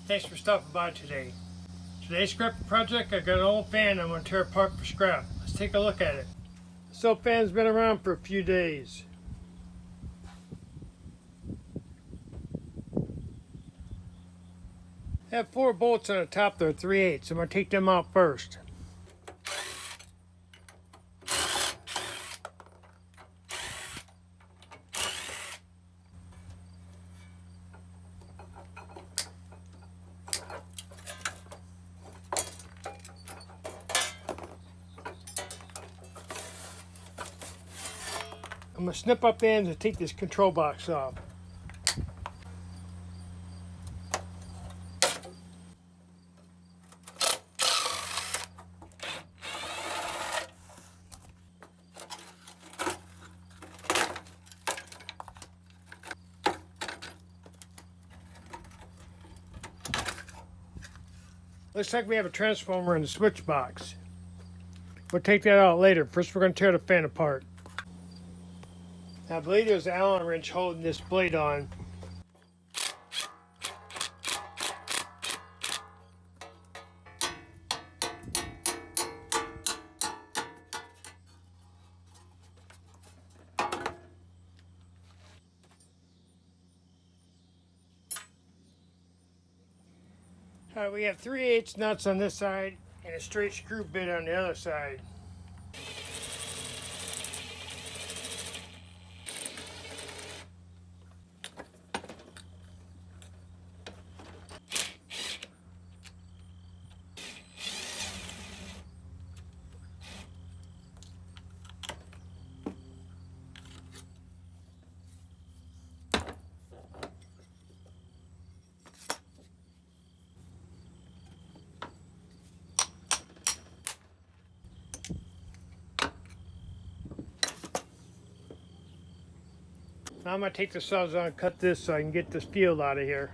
Thanks for stopping by today. Today's scrapping project, I got an old fan I'm going to tear apart for scrap. Let's take a look at it. This old fan's been around for a few days. I have 4 bolts on the top that are 3/8, so I'm going to take them out first. I'm going to snip up the ends and take this control box off. Looks like we have a transformer in the switch box. We'll take that out later. First we're going to tear the fan apart. Now, I believe there's an Allen wrench holding this blade on. Alright, we have 3/8 nuts on this side and a straight screw bit on the other side. Now I'm going to take the sawzall and cut this so I can get this field out of here.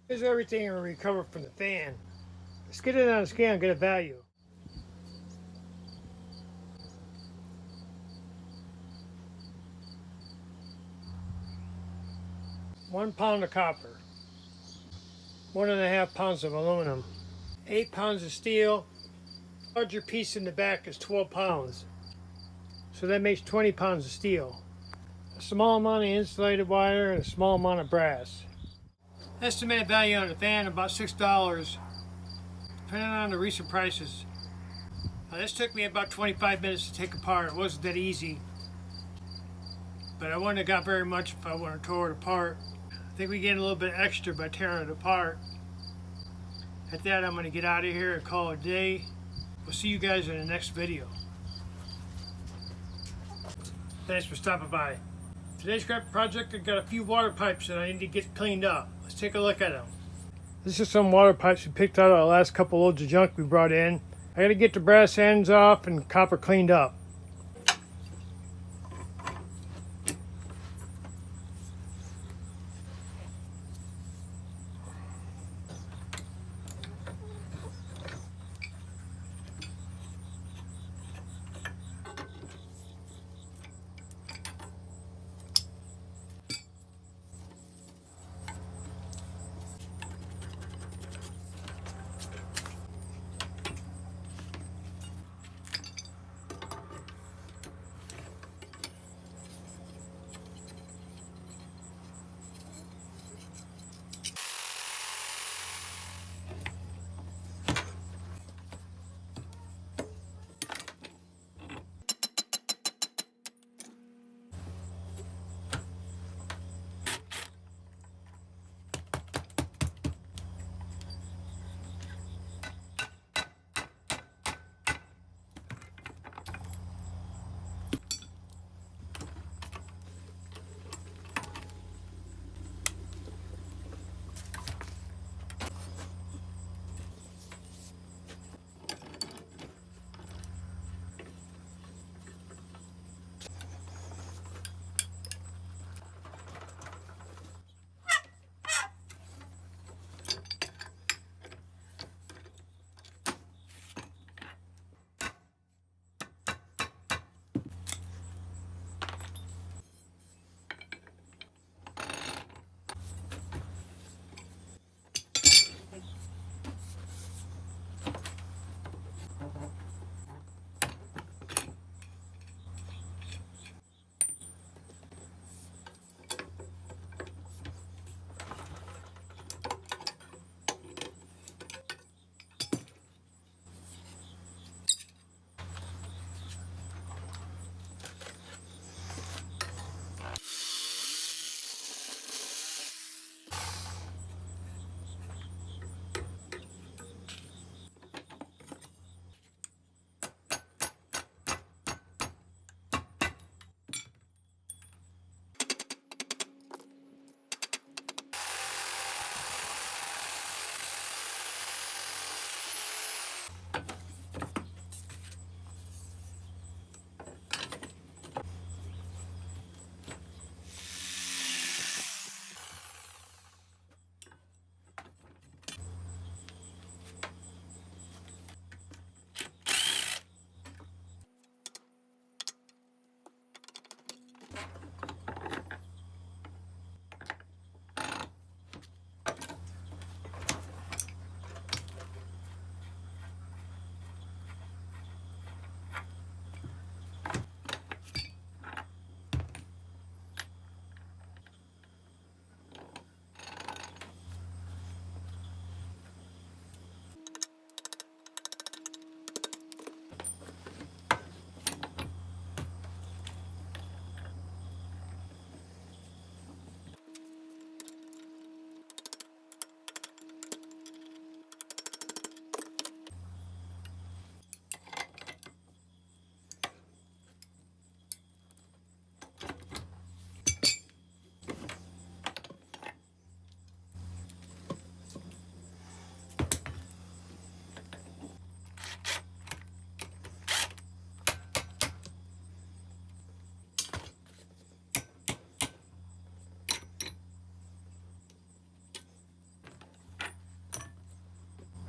Here's everything we recovered from the fan. Let's get it on a scale and get a value. One pound of copper, 1.5 pounds of aluminum, 8 pounds of steel. The larger piece in the back is 12 pounds. So that makes 20 pounds of steel. A small amount of insulated wire and a small amount of brass. Estimated value on the fan about $6, depending on the recent prices. Now, this took me about 25 minutes to take apart. It wasn't that easy, but I wouldn't have got very much if I would have tore it apart. I think we gained a little bit extra by tearing it apart. At that, I'm going to get out of here and call it a day. We'll see you guys in the next video. Thanks for stopping by. Today's scrap project, I've got a few water pipes that I need to get cleaned up. Let's take a look at them. This is some water pipes we picked out of the last couple loads of junk we brought in. I gotta get the brass ends off and copper cleaned up.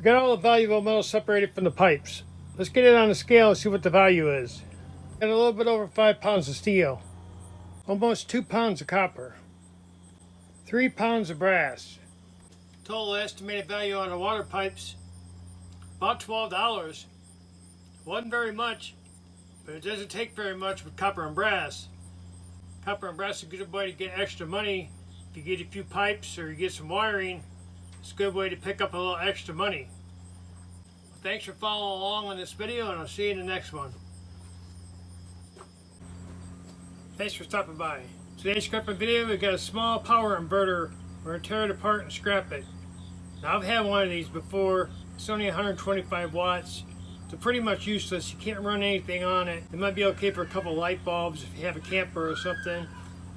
We got all the valuable metal separated from the pipes. Let's get it on the scale and see what the value is. Got a little bit over 5 pounds of steel, almost 2 pounds of copper, 3 pounds of brass. Total estimated value on the water pipes, about $12. Wasn't very much, but it doesn't take very much with copper and brass. Copper and brass is a good way to get extra money. If you get a few pipes or you get some wiring, it's a good way to pick up a little extra money. Thanks for following along on this video, and I'll see you in the next one. Thanks for stopping by. Today's scrapping video, we got a small power inverter. We're going to tear it apart and scrap it. Now, I've had one of these before. It's only 125 watts. It's pretty much useless. You can't run anything on it. It might be okay for a couple light bulbs if you have a camper or something,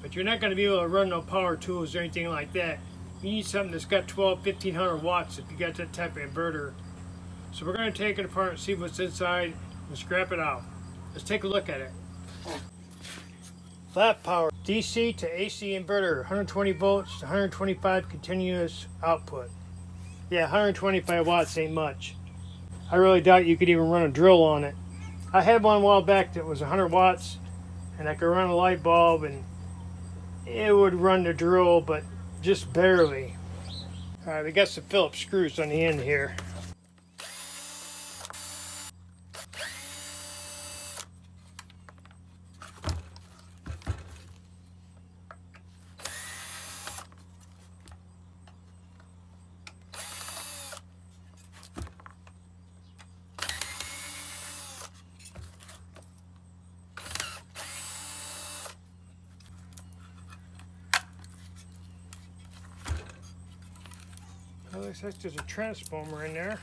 but you're not going to be able to run no power tools or anything like that. You need something that's got 1500 watts if you got that type of inverter. So we're going to take it apart and see what's inside and scrap it out. Let's take a look at it. Flat power, DC to AC inverter, 120 volts to 125 continuous output. Yeah, 125 watts ain't much. I really doubt you could even run a drill on it. I had one a while back that was 100 watts, and I could run a light bulb, and it would run the drill, but just barely. Alright, we got some Phillips screws on the end here. It looks like there's a transformer in there.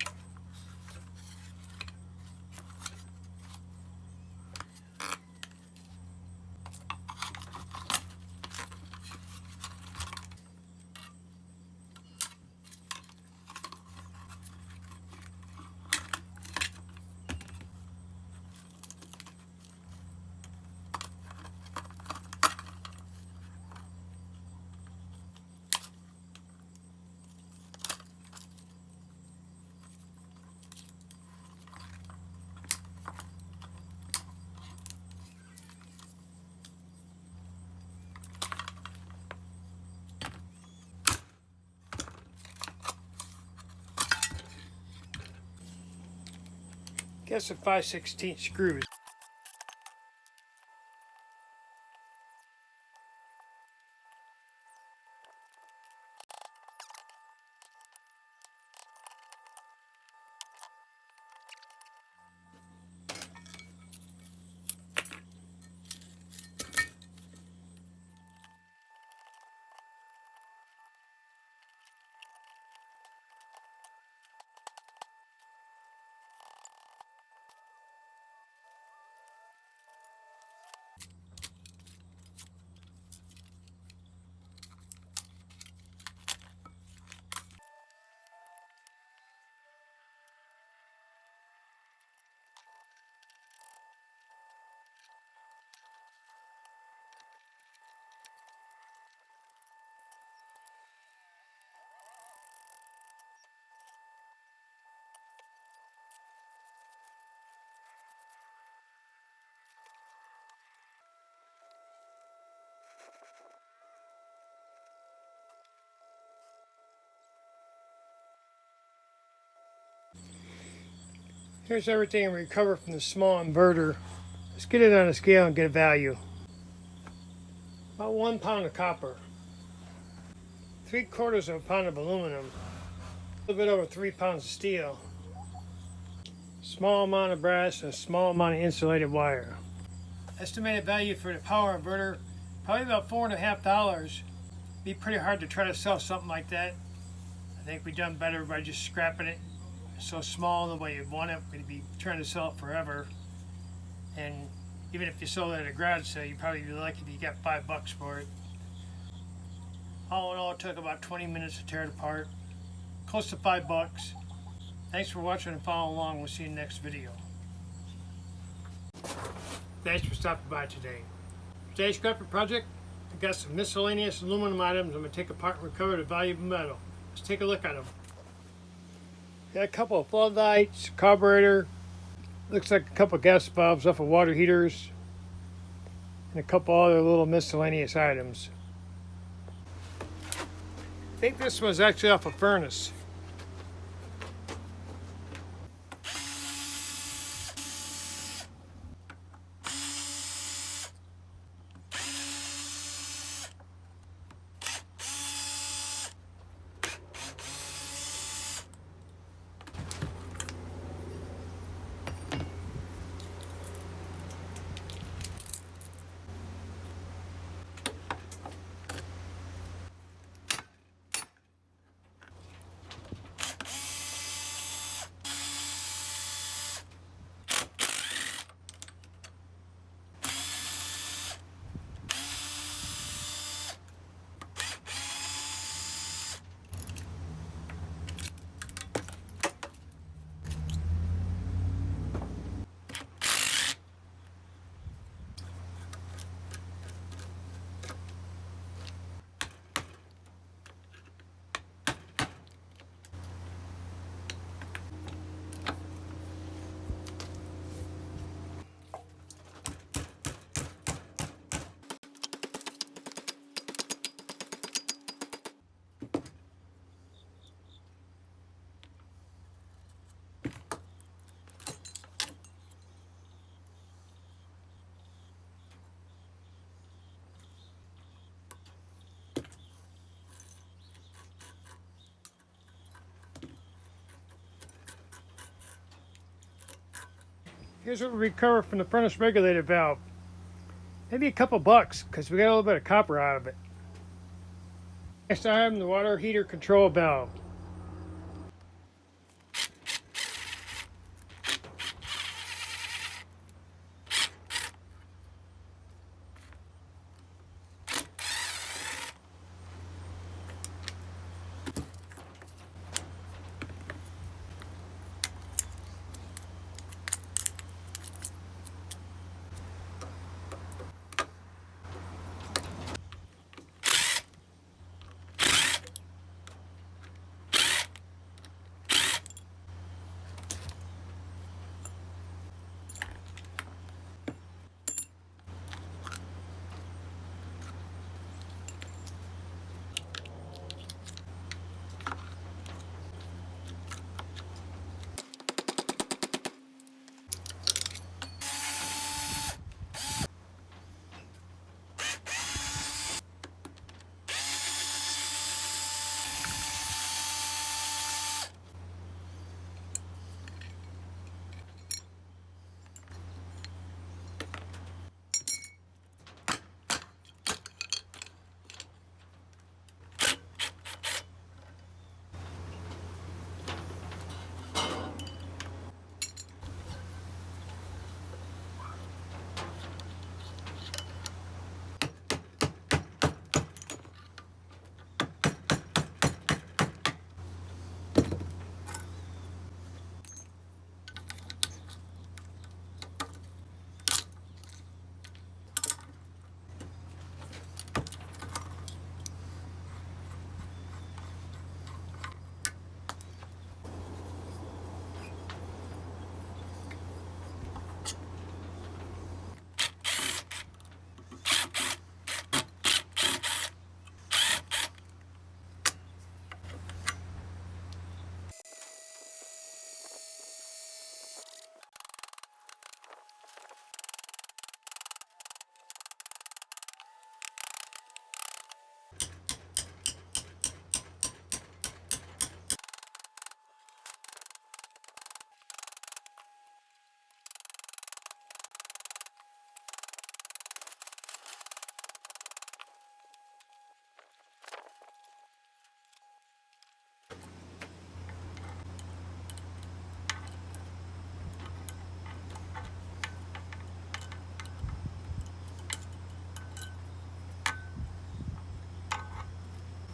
Guess a 5/16 screws. Here's everything recovered from the small inverter. Let's get it on a scale and get a value. About 1 pound of copper, 3/4 of a pound of aluminum, a little bit over 3 pounds of steel, small amount of brass, and a small amount of insulated wire. Estimated value for the power inverter, probably about $4.50. Be pretty hard to try to sell something like that. I think we've done better by just scrapping it. It's so small the way you want it, we'd be trying to sell it forever. And even if you sold it at a garage sale, you'd probably be lucky if you got $5 for it. All in all, it took about 20 minutes to tear it apart. Close to $5. Thanks for watching and following along. We'll see you in the next video. Thanks for stopping by today. Today's scrapping project, I got some miscellaneous aluminum items I'm going to take apart and recover the valuable metal. Let's take a look at them. Got a couple of floodlights, carburetor, looks like a couple of gas bulbs off of water heaters, and a couple other little miscellaneous items. I think this one's actually off a furnace. Here's what we recovered from the furnace regulator valve. Maybe a couple bucks, because we got a little bit of copper out of it. Next item, the water heater control valve.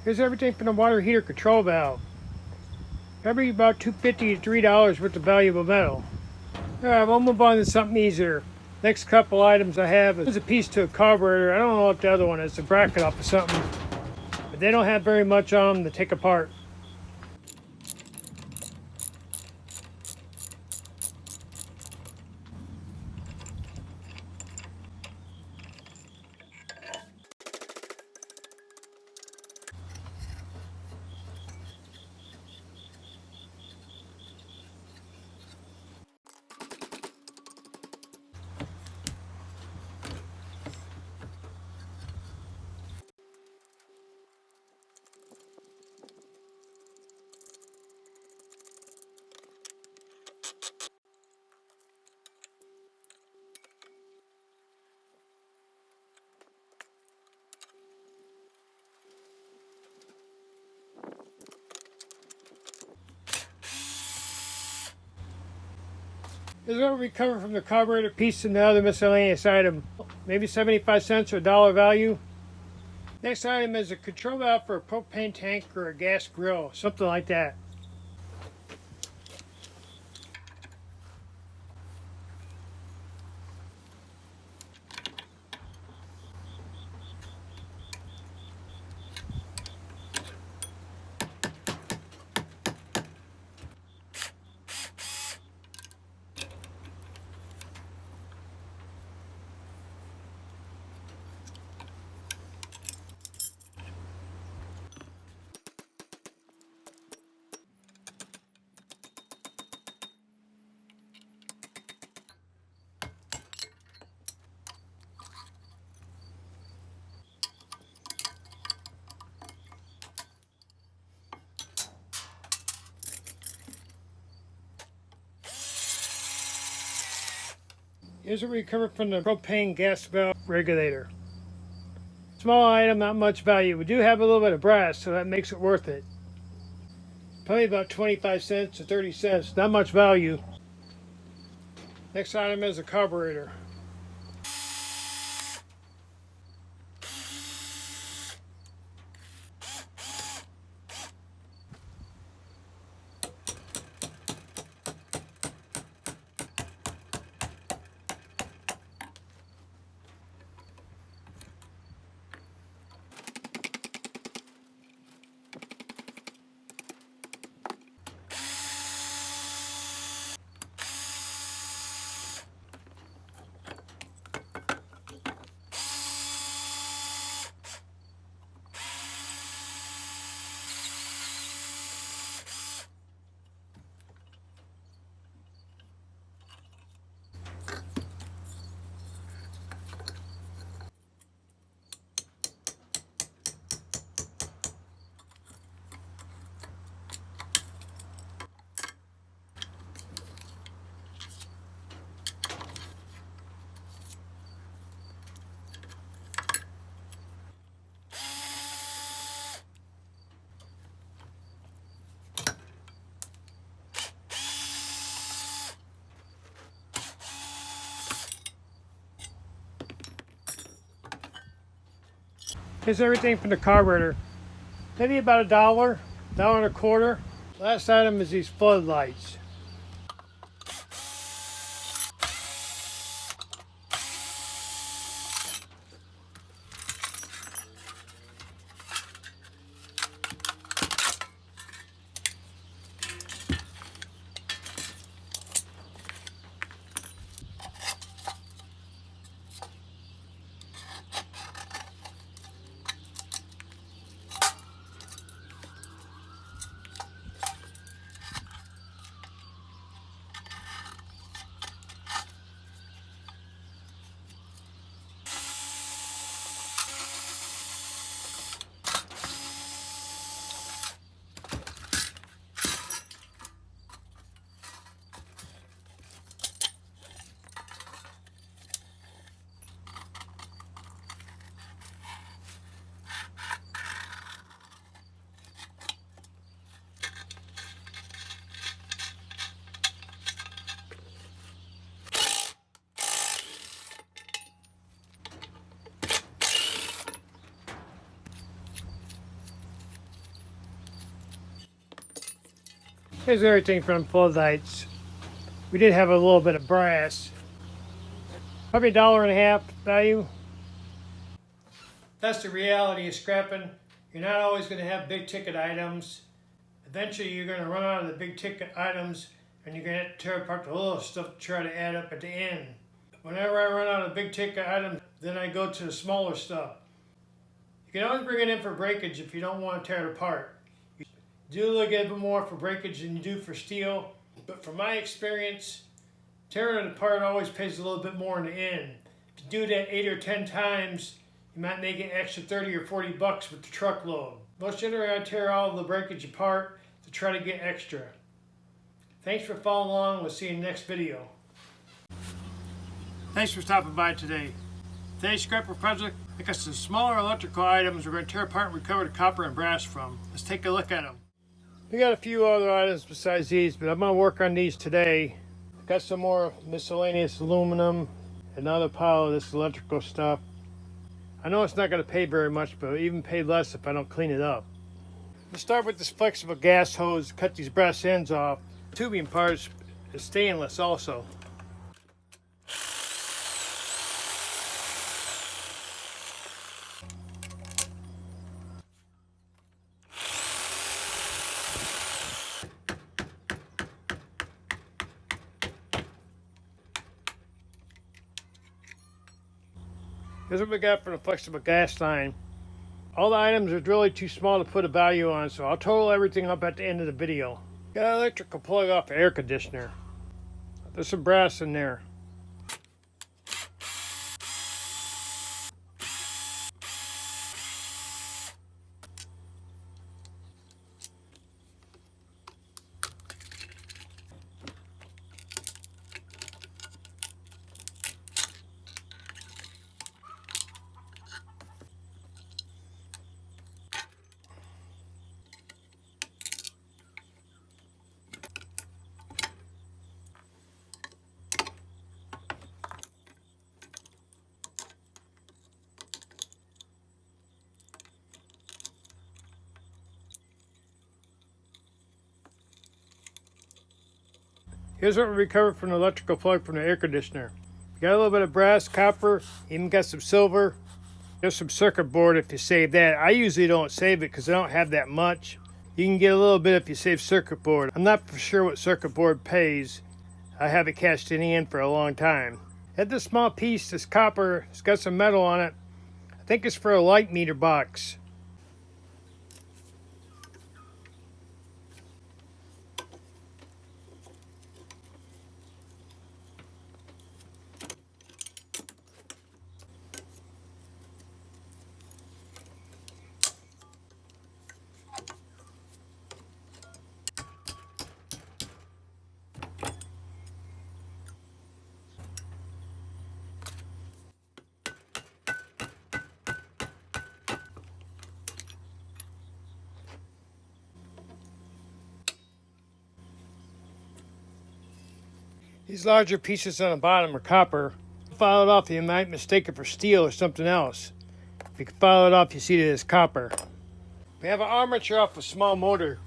Here's everything from the water heater control valve. Probably about $2.50 to $3 worth of valuable metal. Alright, we'll move on to something easier. Next couple items I have is a piece to a carburetor. I don't know what the other one is, a bracket off of something. But they don't have very much on them to take apart. This is what we recovered from the carburetor piece and the other miscellaneous item. Maybe 75 cents or $1 value. Next item is a control valve for a propane tank or a gas grill, something like that. Here's what we recovered from the propane gas valve regulator. Small item, not much value. We do have a little bit of brass, so that makes it worth it. Probably about 25 cents to 30 cents, not much value. Next item is a carburetor. Here's everything from the carburetor. Maybe about $1, $1.25. Last item is these floodlights. Here's everything from floodlights. We did have a little bit of brass. Probably $1.50 value. That's the reality of scrapping. You're not always going to have big ticket items. Eventually you're going to run out of the big ticket items and you're going to have to tear apart the little stuff to try to add up at the end. Whenever I run out of big ticket items, then I go to the smaller stuff. You can always bring it in for breakage if you don't want to tear it apart. You do a little bit more for breakage than you do for steel, but from my experience, tearing it apart always pays a little bit more in the end. If you do that 8 or 10 times, you might make an extra 30 or 40 bucks with the truckload. Most generally, I tear all the breakage apart to try to get extra. Thanks for following along. We'll see you in the next video. Thanks for stopping by today. Today's scrapper project, I got some smaller electrical items we're going to tear apart and recover the copper and brass from. Let's take a look at them. We got a few other items besides these, but I'm going to work on these today. Got some more miscellaneous aluminum, another pile of this electrical stuff. I know it's not going to pay very much, but even pay less if I don't clean it up. Let's start with this flexible gas hose. Cut these brass ends off. Tubing parts is stainless also. Here's what we got for the flexible gas line. All the items are really too small to put a value on, so I'll total everything up at the end of the video. Got an electrical plug off the air conditioner. There's some brass in there. Here's what we recovered from the electrical plug from the air conditioner. Got a little bit of brass, copper, even got some silver. There's some circuit board if you save that. I usually don't save it because I don't have that much. You can get a little bit if you save circuit board. I'm not for sure what circuit board pays. I haven't cashed any in for a long time. Had this small piece, this copper, it's got some metal on it. I think it's for a light meter box. These larger pieces on the bottom are copper. File it off, you might mistake it for steel or something else. If you can file it off, you see that it's copper. We have an armature off a small motor.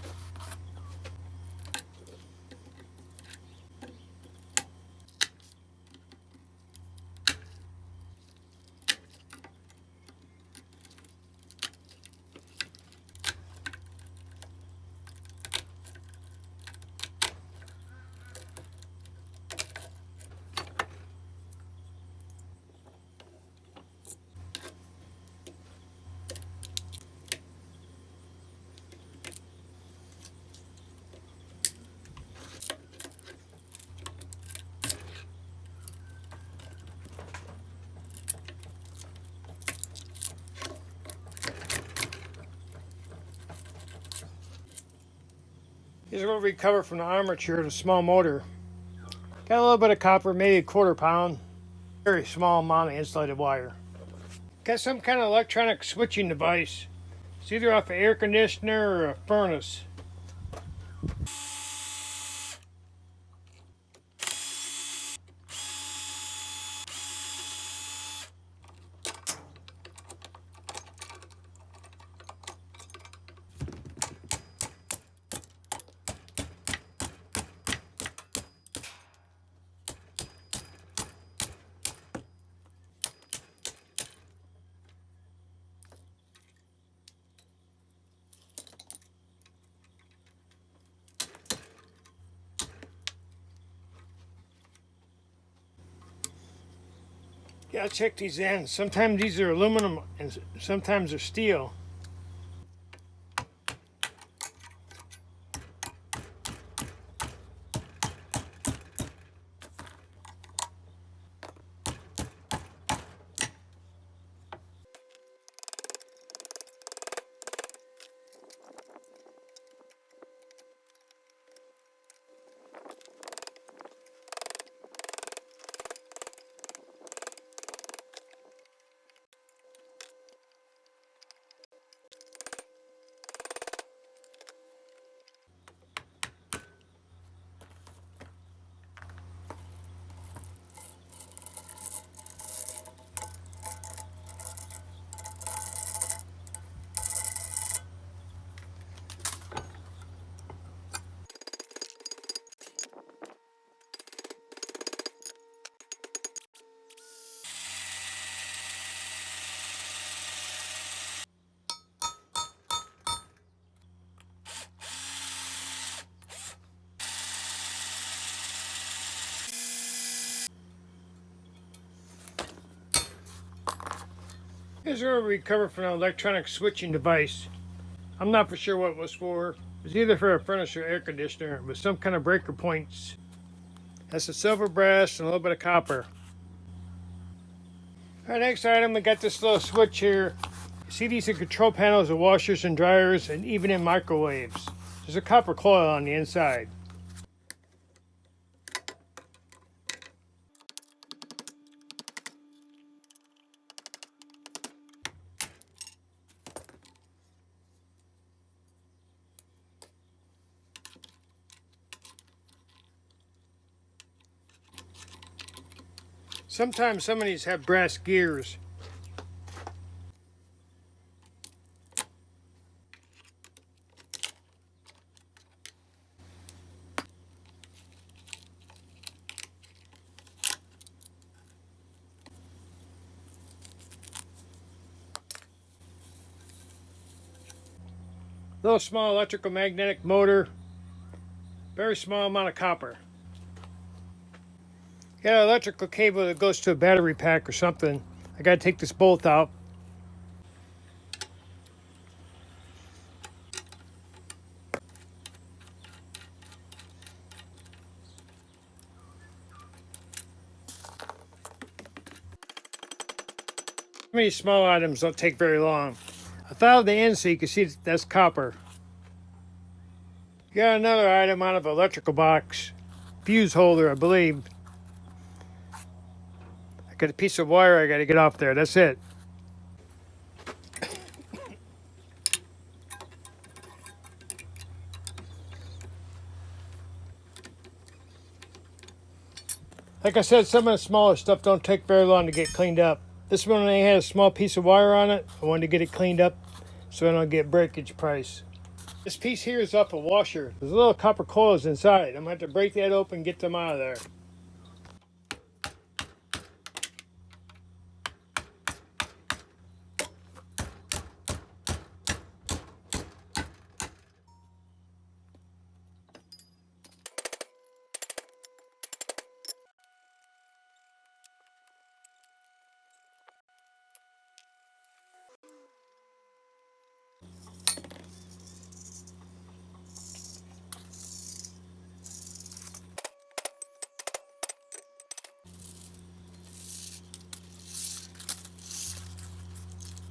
Here's what we recovered from the armature of the small motor. Got a little bit of copper, maybe a quarter pound. Very small amount of insulated wire. Got some kind of electronic switching device. It's either off an air conditioner or a furnace. Gotta check these ends. Sometimes these are aluminum and sometimes they're steel. Here's where we recovered from an electronic switching device. I'm not for sure what it was for. It was either for a furnace or air conditioner with some kind of breaker points. That's a silver, brass, and a little bit of copper. Our next item, we got this little switch here. You see these are control panels of washers and dryers and even in microwaves. There's a copper coil on the inside. Sometimes some of these have brass gears. Little small electrical magnetic motor. Very small amount of copper. Got an electrical cable that goes to a battery pack or something. I gotta take this bolt out. Some of these small items don't take very long. I thought of the end so you can see that's copper. Got another item out of an electrical box. Fuse holder, I believe. I got a piece of wire I gotta get off there. That's it. Like I said, some of the smaller stuff don't take very long to get cleaned up. This one only had a small piece of wire on it. I wanted to get it cleaned up so I don't get breakage price. This piece here is off a washer. There's little copper coils inside. I'm gonna have to break that open and get them out of there.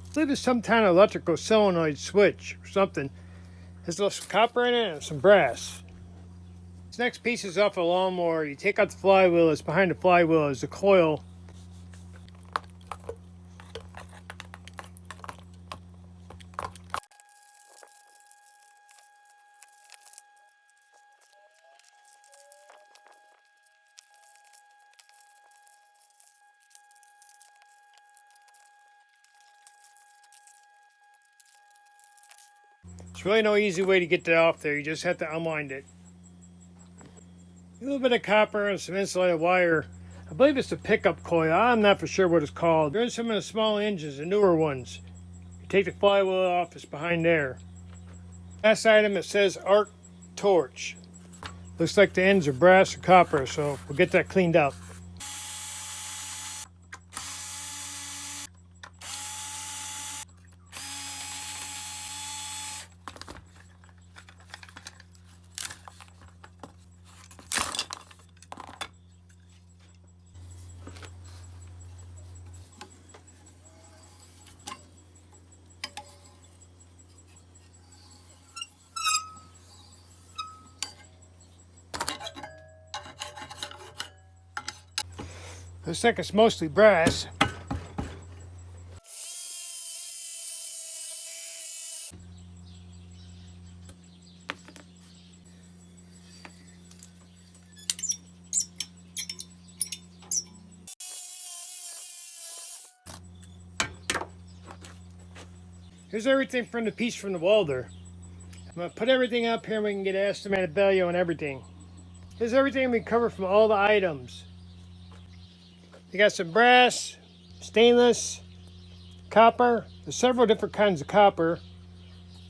I believe it's some kind of electrical solenoid switch or something. There's a little copper in it and some brass. This next piece is off a lawnmower. You take out the flywheel. It's behind the flywheel is the coil. There's really no easy way to get that off there. You just have to unwind it. A little bit of copper and some insulated wire. I believe it's a pickup coil. I'm not for sure what it's called. They're in some of the small engines, the newer ones. You take the flywheel off, it's behind there. Last item, it says arc torch. Looks like the ends are brass or copper, so we'll get that cleaned up. Looks like it's mostly brass. Here's everything from the piece from the welder. I'm going to put everything up here and we can get an estimated value on everything. Here's everything we covered from all the items. You got some brass, stainless, copper. There's several different kinds of copper.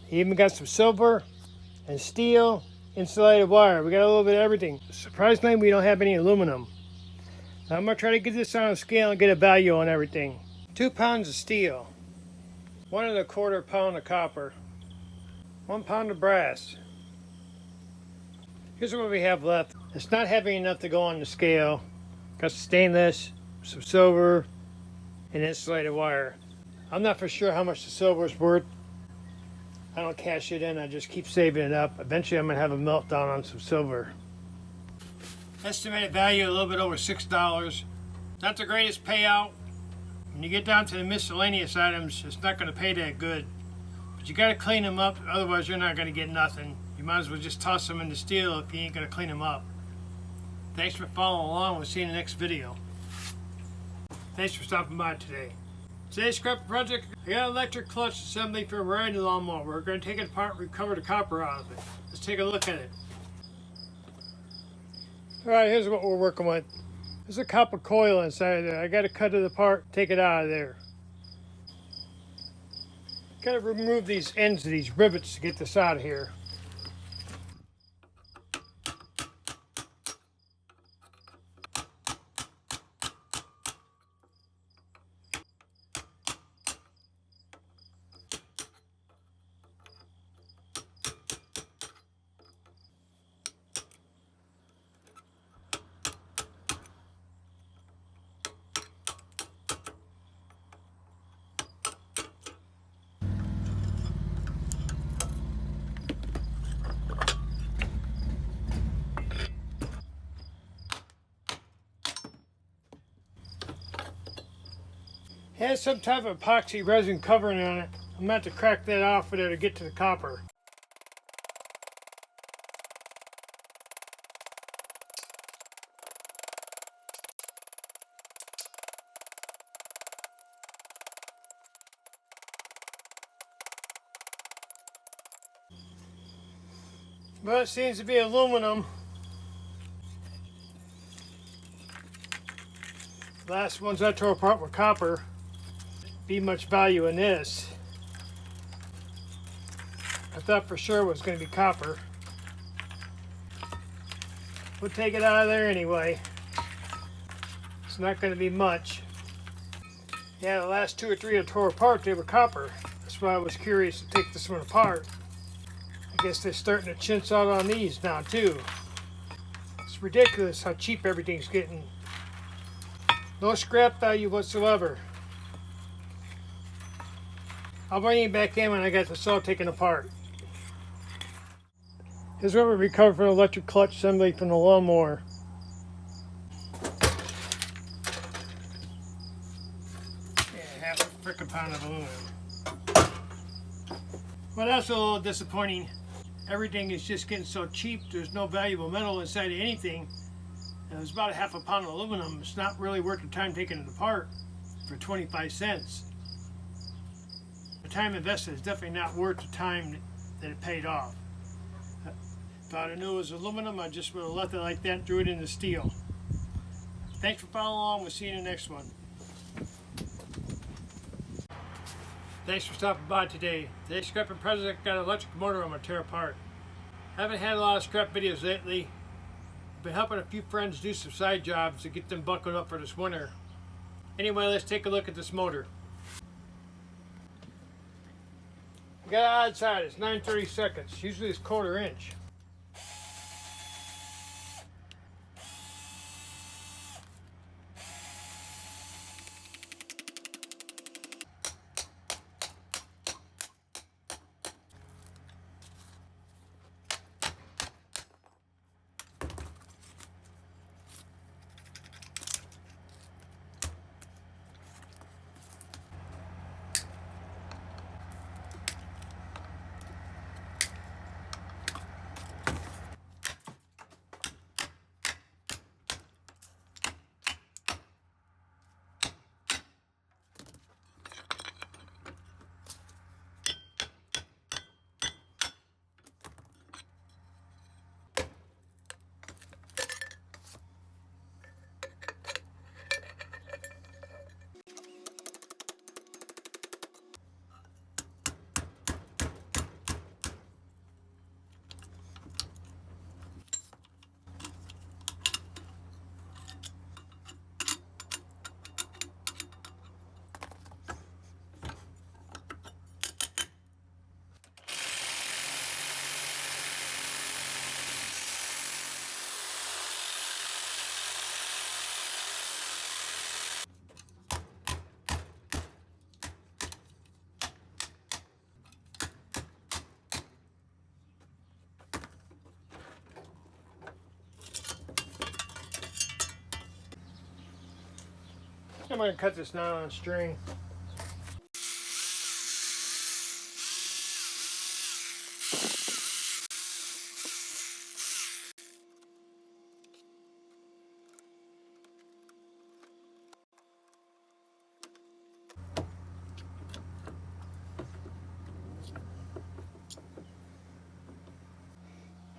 You even got some silver and steel, insulated wire. We got a little bit of everything. Surprisingly, we don't have any aluminum. Now I'm going to try to get this on a scale and get a value on everything. 2 pounds of steel. 1¼ pound of copper, 1 pound of brass. Here's what we have left. It's not heavy enough to go on the scale. Got stainless, some silver, and insulated wire. I'm not for sure how much the silver is worth. I don't cash it in, I just keep saving it up. Eventually I'm gonna have a meltdown on some silver. Estimated value a little bit over $6. Not the greatest payout. When you get down to the miscellaneous items, it's not gonna pay that good. But you gotta clean them up, otherwise you're not gonna get nothing. You might as well just toss them in the steel if you ain't gonna clean them up. Thanks for following along. We'll see you in the next video. Thanks for stopping by today. Today's scrap project, I got an electric clutch assembly for a riding lawnmower. We're going to take it apart and recover the copper out of it. Let's take a look at it. Alright, here's what we're working with. There's a copper coil inside there. I got to cut it apart, take it out of there. Got to remove these ends of these rivets to get this out of here. It has some type of epoxy resin covering on it. I'm going to have to crack that off with it to get to the copper. But it seems to be aluminum. Last ones I tore apart were copper. Be much value in this. I thought for sure it was going to be copper. We'll take it out of there anyway. It's not going to be much. Yeah, the last 2 or 3 I tore apart, they were copper. That's why I was curious to take this one apart. I guess they're starting to chintz out on these now too. It's ridiculous how cheap everything's getting. No scrap value whatsoever. I'll bring you back in when I got this all taken apart. Here's what we recovered from the electric clutch assembly from the lawnmower. Yeah, half a frickin' pound of aluminum. Well, that's a little disappointing. Everything is just getting so cheap, there's no valuable metal inside of anything. And it's about a half a pound of aluminum. It's not really worth the time taking it apart for 25 cents. The time invested is definitely not worth the time that it paid off. If I'd have knew it was aluminum, I just would have left it like that and threw it in the steel. Thanks for following along. We'll see you in the next one. Thanks for stopping by today. Today's scrapping project got an electric motor I'm going to tear apart. Haven't had a lot of scrap videos lately. I've been helping a few friends do some side jobs to get them buckled up for this winter. Anyway, let's take a look at this motor. We got an odd side, it's 9/32. Usually it's 1/4 inch. I'm going to cut this nylon string.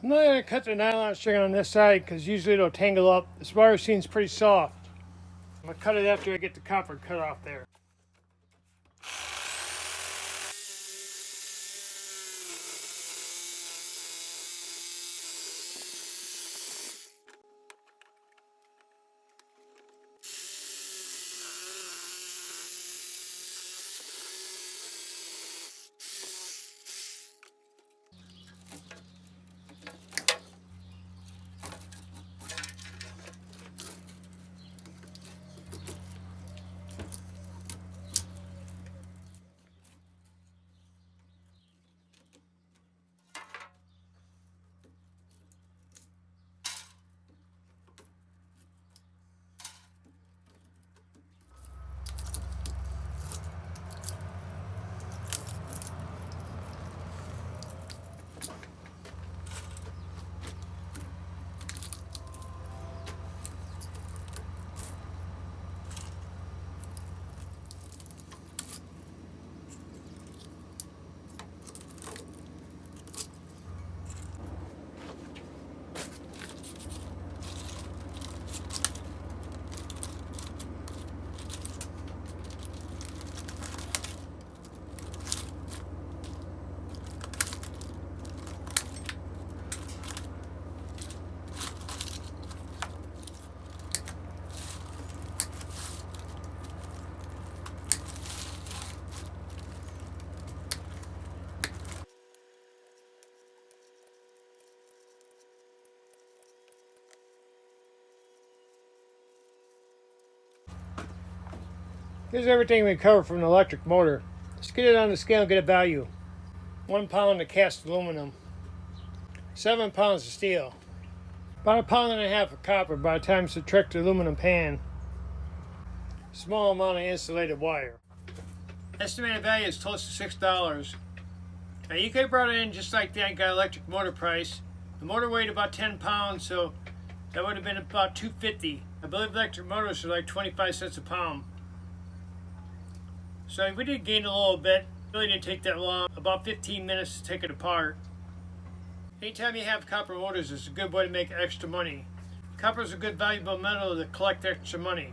I'm not going to cut the nylon string on this side because usually it'll tangle up. This wire seems pretty soft. I'm going to cut it after I get the copper cut off there. Here's everything we covered from an electric motor. Let's get it on the scale and get a value. 1 pound of cast aluminum, 7 pounds of steel, about 1.5 pounds of copper by the time you subtract the aluminum pan, small amount of insulated wire. Estimated value is close to $6. Now you could have brought it in just like that and got electric motor price. The motor weighed about 10 pounds, so that would have been about $2.50. I believe electric motors are like 25 cents a pound. So we did gain a little bit. Really didn't take that long, about 15 minutes to take it apart. Anytime you have copper motors, it's a good way to make extra money. Copper is a good valuable metal to collect extra money.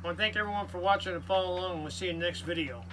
I want to thank everyone for watching and following along. We'll see you in the next video.